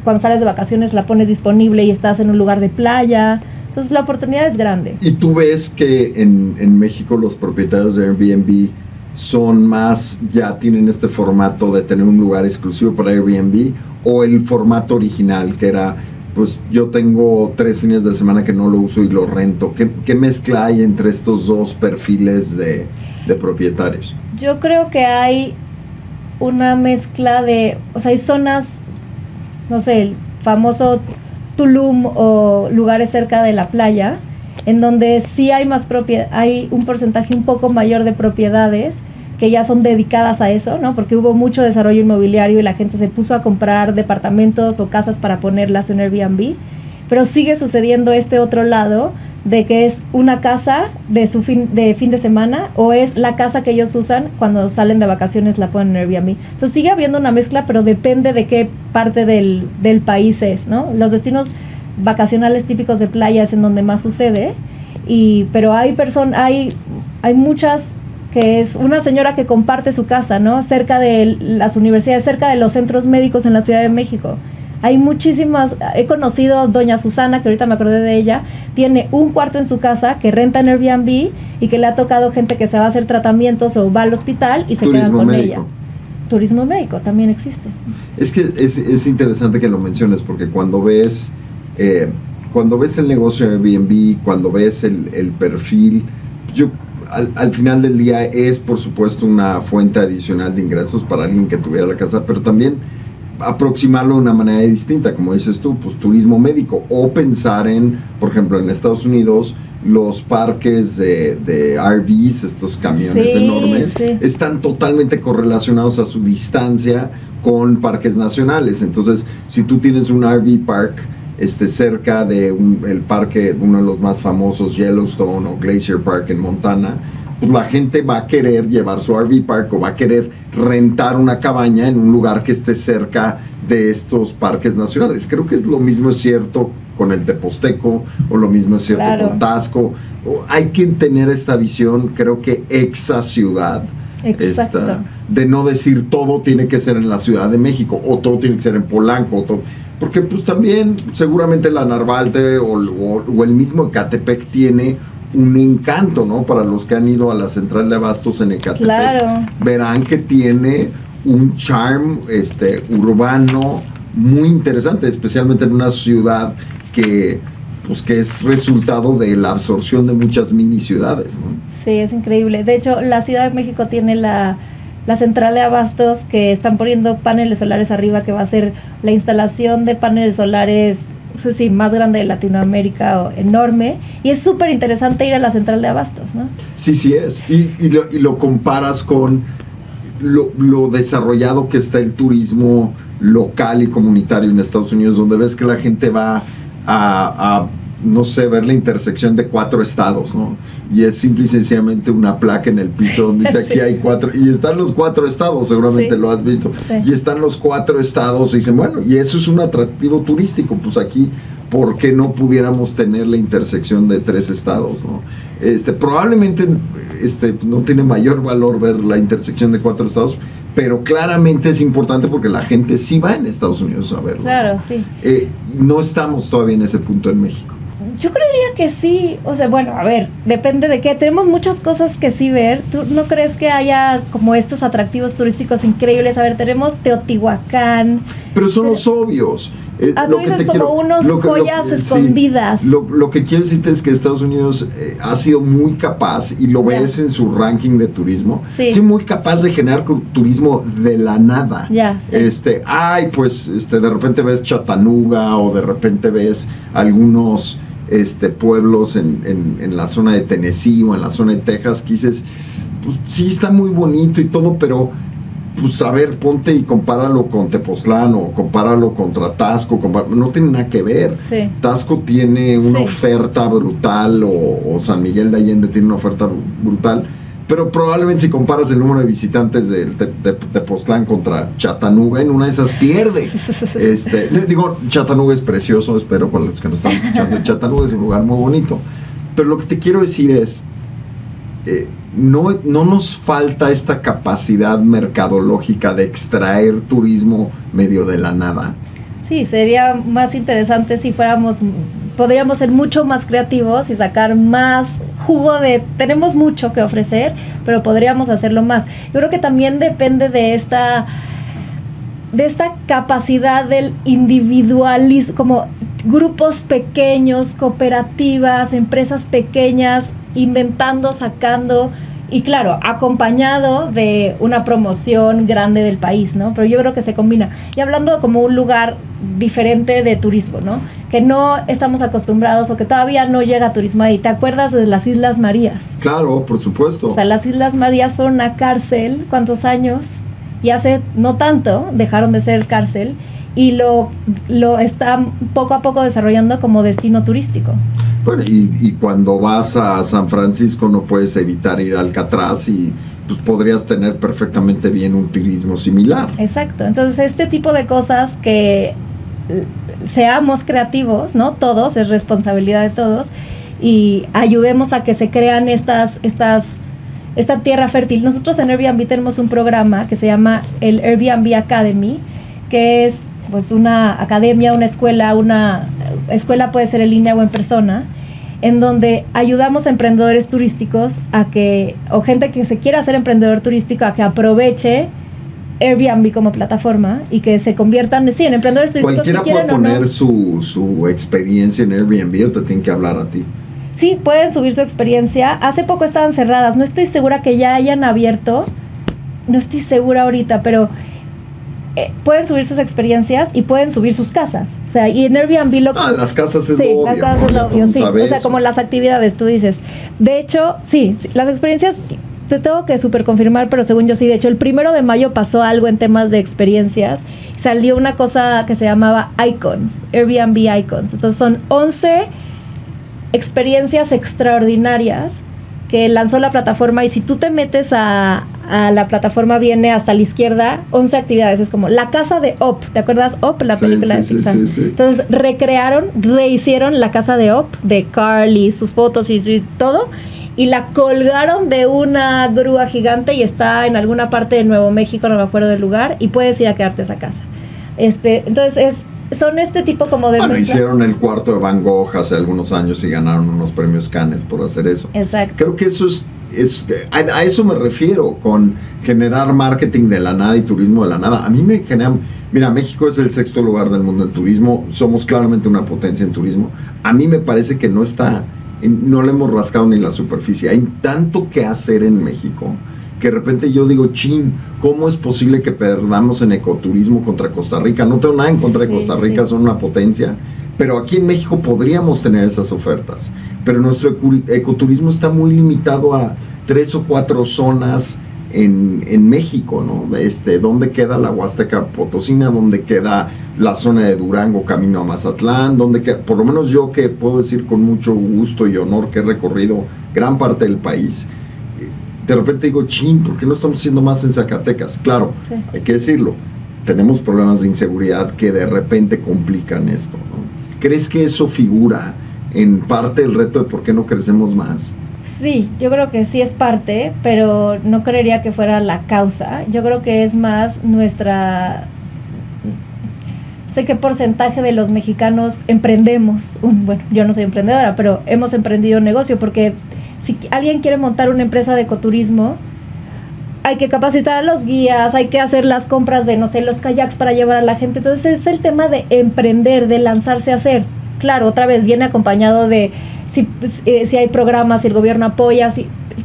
cuando sales de vacaciones, la pones disponible y estás en un lugar de playa. Entonces la oportunidad es grande. ¿Y tú ves que en México los propietarios de Airbnb son más, ya tienen este formato de tener un lugar exclusivo para Airbnb, o el formato original que era, pues yo tengo 3 fines de semana que no lo uso y lo rento? ¿Qué mezcla hay entre estos dos perfiles de propietarios? Yo creo que hay una mezcla o sea, hay zonas, no sé, el famoso Tulum o lugares cerca de la playa, en donde sí hay hay un porcentaje un poco mayor de propiedades que ya son dedicadas a eso, ¿no? Porque hubo mucho desarrollo inmobiliario y la gente se puso a comprar departamentos o casas para ponerlas en Airbnb, pero sigue sucediendo este otro lado de que es una casa de fin de semana, o es la casa que ellos usan cuando salen de vacaciones, la ponen en Airbnb. Entonces sigue habiendo una mezcla, pero depende de qué parte del país es, ¿no? Los destinos vacacionales típicos de playa es en donde más sucede, pero hay muchas, que es una señora que comparte su casa, ¿no? Cerca de las universidades, cerca de los centros médicos en la Ciudad de México. Hay muchísimas, he conocido a doña Susana, que ahorita me acordé de ella, tiene un cuarto en su casa que renta en Airbnb, y que le ha tocado gente que se va a hacer tratamientos o va al hospital y se quedan con ella. Turismo médico también existe. Es que es interesante que lo menciones, porque cuando ves el negocio de Airbnb, cuando ves el perfil, al final del día es, por supuesto, una fuente adicional de ingresos para alguien que tuviera la casa, pero también aproximarlo de una manera distinta, como dices tú, pues turismo médico, o pensar por ejemplo, en Estados Unidos, los parques de RVs, estos camiones enormes, están totalmente correlacionados a su distancia con parques nacionales. Entonces, si tú tienes un RV park cerca de el parque, uno de los más famosos, Yellowstone o Glacier Park en Montana, pues la gente va a querer llevar su RV park, o va a querer rentar una cabaña en un lugar que esté cerca de estos parques nacionales. Creo que lo mismo es cierto con el Teposteco, o lo mismo es cierto con Taxco. Hay que tener esta visión, creo que ciudad. Exacto. De no decir todo tiene que ser en la Ciudad de México, o todo tiene que ser en Polanco, porque pues también seguramente la Narvarte o el mismo Ecatepec tiene un encanto, ¿no? Para los que han ido a la central de abastos en Ecatepec, verán que tiene un charm urbano muy interesante, especialmente en una ciudad que es resultado de la absorción de muchas mini ciudades, ¿no? Sí, es increíble. De hecho, la Ciudad de México tiene la central de abastos, que están poniendo paneles solares arriba, que va a ser la instalación de paneles solares, no sé si más grande de Latinoamérica o enorme, y es súper interesante ir a la central de abastos, ¿no? Sí, sí es, y lo comparas con lo desarrollado que está el turismo local y comunitario en Estados Unidos, donde ves que la gente va a no sé, ver la intersección de 4 estados, ¿no? Y es simple y sencillamente una placa en el piso donde dice aquí hay 4, y están los 4 estados, seguramente lo has visto, y están los 4 estados, y dicen, bueno, y eso es un atractivo turístico, pues aquí, ¿por qué no pudiéramos tener la intersección de 3 estados, ¿no? Probablemente no tiene mayor valor ver la intersección de 4 estados, pero claramente es importante porque la gente sí va en Estados Unidos a verlo. Claro, sí. No estamos todavía en ese punto en México. Yo creería que sí, o sea, bueno, a ver, depende de qué. Tenemos muchas cosas que sí ver. ¿Tú no crees que haya como estos atractivos turísticos increíbles? A ver, tenemos Teotihuacán. Pero son los obvios. Tú dices como unos joyas escondidas. Sí, lo que quiero decirte es que Estados Unidos ha sido muy capaz, y lo ves en su ranking de turismo, sí, muy capaz de generar turismo de la nada. Sí. De repente ves Chattanooga, o de repente ves algunos pueblos en la zona de Tennessee o en la zona de Texas, que dices, pues sí, está muy bonito y todo, pero pues a ver, ponte y compáralo con Tepoztlán, o compáralo contra Taxco, no tiene nada que ver. Sí. Taxco tiene una oferta brutal, o San Miguel de Allende tiene una oferta brutal, pero probablemente si comparas el número de visitantes de Tepoztlán contra Chattanooga, en una de esas pierde. Chattanooga es precioso, espero para los que nos están escuchando, Chattanooga es un lugar muy bonito, pero lo que te quiero decir es, no nos falta esta capacidad mercadológica de extraer turismo medio de la nada. Sí, sería más interesante si podríamos ser mucho más creativos y sacar más jugo tenemos mucho que ofrecer, pero podríamos hacerlo más. Yo creo que también depende de esta capacidad del individualismo, como grupos pequeños, cooperativas, empresas pequeñas, inventando, sacando, y claro, acompañado de una promoción grande del país, ¿no? Pero yo creo que se combina. Y hablando como un lugar diferente de turismo, ¿no? Que no estamos acostumbrados, o que todavía no llega turismo ahí. ¿Te acuerdas de las Islas Marías? Claro, por supuesto. O sea, las Islas Marías fueron una cárcel, ¿cuántos años? Y hace no tanto dejaron de ser cárcel, y lo están poco a poco desarrollando como destino turístico. Bueno, y cuando vas a San Francisco no puedes evitar ir a Alcatraz, y pues podrías tener perfectamente bien un turismo similar. Exacto. Entonces, este tipo de cosas, que seamos creativos, ¿no? Todos, es responsabilidad de todos, y ayudemos a que se crean esta tierra fértil. Nosotros en Airbnb tenemos un programa que se llama el Airbnb Academy, que es pues una academia, una escuela puede ser en línea o en persona, en donde ayudamos a emprendedores turísticos o gente que se quiera hacer emprendedor turístico, a que aproveche Airbnb como plataforma y que se conviertan en emprendedores turísticos. ¿Cualquiera puede poner su experiencia en Airbnb, o te tienen que hablar a ti? Sí, pueden subir su experiencia. Hace poco estaban cerradas, no estoy segura que ya hayan abierto, no estoy segura ahorita, pero pueden subir sus experiencias y pueden subir sus casas. O sea, y en Airbnb las casas es lo obvio. Las casas es lo obvio, sí. O sea, como las actividades, tú dices. De hecho, sí, las experiencias, te tengo que súper confirmar, pero según yo sí. De hecho, el 1 de mayo pasó algo en temas de experiencias. Salió una cosa que se llamaba Icons, Airbnb Icons. Entonces son 11 experiencias extraordinarias que lanzó la plataforma, y si tú te metes a la plataforma, viene hasta la izquierda 11 actividades. Es como la casa de Up, ¿te acuerdas Up? La película de Pixar. Sí. Entonces rehicieron la casa de Up, de Carly, sus fotos y todo, y la colgaron de una grúa gigante, y está en alguna parte de Nuevo México, no me acuerdo del lugar, y puedes ir a quedarte a esa casa. Entonces son este tipo como de... Bueno, hicieron el cuarto de Van Gogh hace algunos años y ganaron unos premios Cannes por hacer eso. Exacto. Creo que eso a eso me refiero con generar marketing de la nada y turismo de la nada. A mí me genera... Mira, México es el 6º lugar del mundo en turismo. Somos claramente una potencia en turismo. A mí me parece que no le hemos rascado ni la superficie. Hay tanto que hacer en México que de repente yo digo, chin, ¿cómo es posible que perdamos en ecoturismo contra Costa Rica? No tengo nada en contra de Costa Rica, son una potencia, pero aquí en México podríamos tener esas ofertas. Pero nuestro ecoturismo está muy limitado a 3 o 4 zonas en México, ¿no? ¿Dónde queda la Huasteca Potosina? ¿Dónde queda la zona de Durango camino a Mazatlán? ¿Dónde queda? Por lo menos yo, que puedo decir con mucho gusto y honor que he recorrido gran parte del país, de repente digo, chin, ¿por qué no estamos haciendo más en Zacatecas? Claro, sí, hay que decirlo, tenemos problemas de inseguridad que de repente complican esto, ¿no? ¿Crees que eso figura en parte del reto de por qué no crecemos más? Sí, yo creo que sí es parte, pero no creería que fuera la causa. Yo creo que es más nuestra... Sé qué porcentaje de los mexicanos emprendemos. Bueno, yo no soy emprendedora, pero hemos emprendido un negocio, porque si alguien quiere montar una empresa de ecoturismo, hay que capacitar a los guías, hay que hacer las compras de, no sé, los kayaks para llevar a la gente. Entonces es el tema de emprender, de lanzarse a hacer. Claro, otra vez viene acompañado de si hay programas, si el gobierno apoya,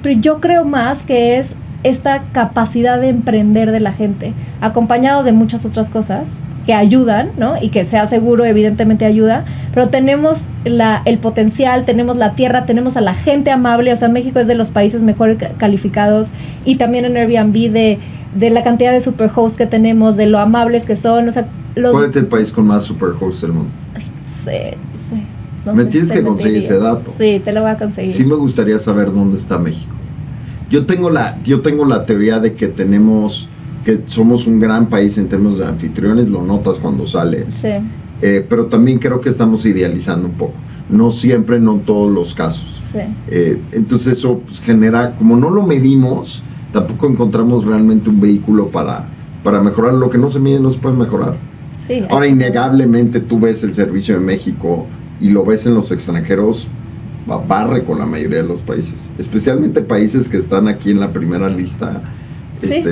pero yo creo más que es esta capacidad de emprender de la gente, acompañado de muchas otras cosas que ayudan, ¿no? Y que sea seguro, evidentemente ayuda, pero tenemos el potencial, tenemos la tierra, tenemos a la gente amable. O sea, México es de los países mejor calificados, y también en Airbnb de la cantidad de superhosts que tenemos, de lo amables que son. O sea, ¿cuál es el país con más superhosts del mundo? Me tienes que conseguir ese dato. Sí, te lo voy a conseguir. Sí, me gustaría saber dónde está México. Yo tengo la teoría de que somos un gran país en términos de anfitriones, lo notas cuando sales. Sí. Pero también creo que estamos idealizando un poco. No siempre, no en todos los casos. Sí. Entonces eso pues, genera, como no lo medimos, tampoco encontramos realmente un vehículo para mejorar. Lo que no se mide no se puede mejorar. Sí. Ahora, innegablemente, tú ves el servicio de México y lo ves en los extranjeros, barre con la mayoría de los países, especialmente países que están aquí en la primera lista. ¿Sí?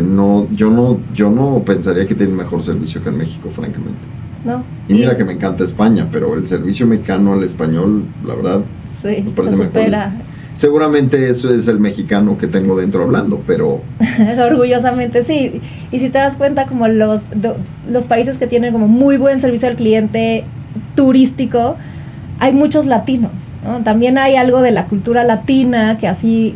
Yo no pensaría que tienen mejor servicio que en México, francamente. No. Y mira que me encanta España, pero el servicio mexicano al español, la verdad, sí, me parece se supera. Mejor. Seguramente eso es el mexicano que tengo dentro hablando, pero... Orgullosamente sí. Y si te das cuenta, como los países que tienen como muy buen servicio al cliente turístico, hay muchos latinos, ¿no? También hay algo de la cultura latina que así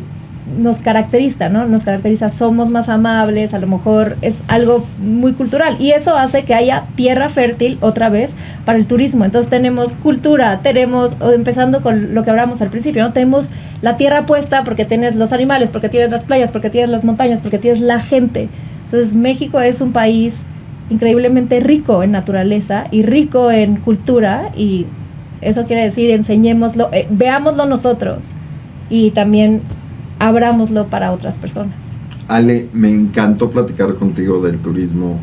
nos caracteriza, ¿no? Nos caracteriza, somos más amables, a lo mejor es algo muy cultural, y eso hace que haya tierra fértil otra vez para el turismo. Entonces tenemos cultura, empezando con lo que hablamos al principio, ¿no? Tenemos la tierra puesta porque tienes los animales, porque tienes las playas, porque tienes las montañas, porque tienes la gente. Entonces México es un país increíblemente rico en naturaleza y rico en cultura, y eso quiere decir, enseñémoslo, veámoslo nosotros, y también abrámoslo para otras personas. Ale, me encantó platicar contigo del turismo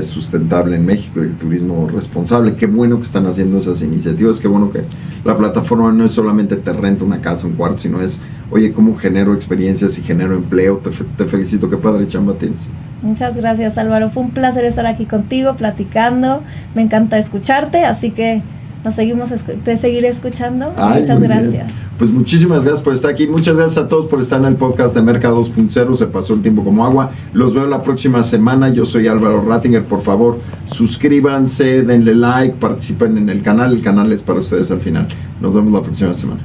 sustentable en México y el turismo responsable. Qué bueno que están haciendo esas iniciativas, qué bueno que la plataforma no es solamente te rento una casa, un cuarto, sino es, oye, cómo genero experiencias y genero empleo. Te felicito, qué padre chamba tienes. Muchas gracias, Álvaro, fue un placer estar aquí contigo platicando, me encanta escucharte, así que te seguiré escuchando. Muchas gracias. Bien. Pues muchísimas gracias por estar aquí. Muchas gracias a todos por estar en el podcast de Merca 2.0. Se pasó el tiempo como agua. Los veo la próxima semana. Yo soy Álvaro Rattinger. Por favor, suscríbanse, denle like, participen en el canal. El canal es para ustedes al final. Nos vemos la próxima semana.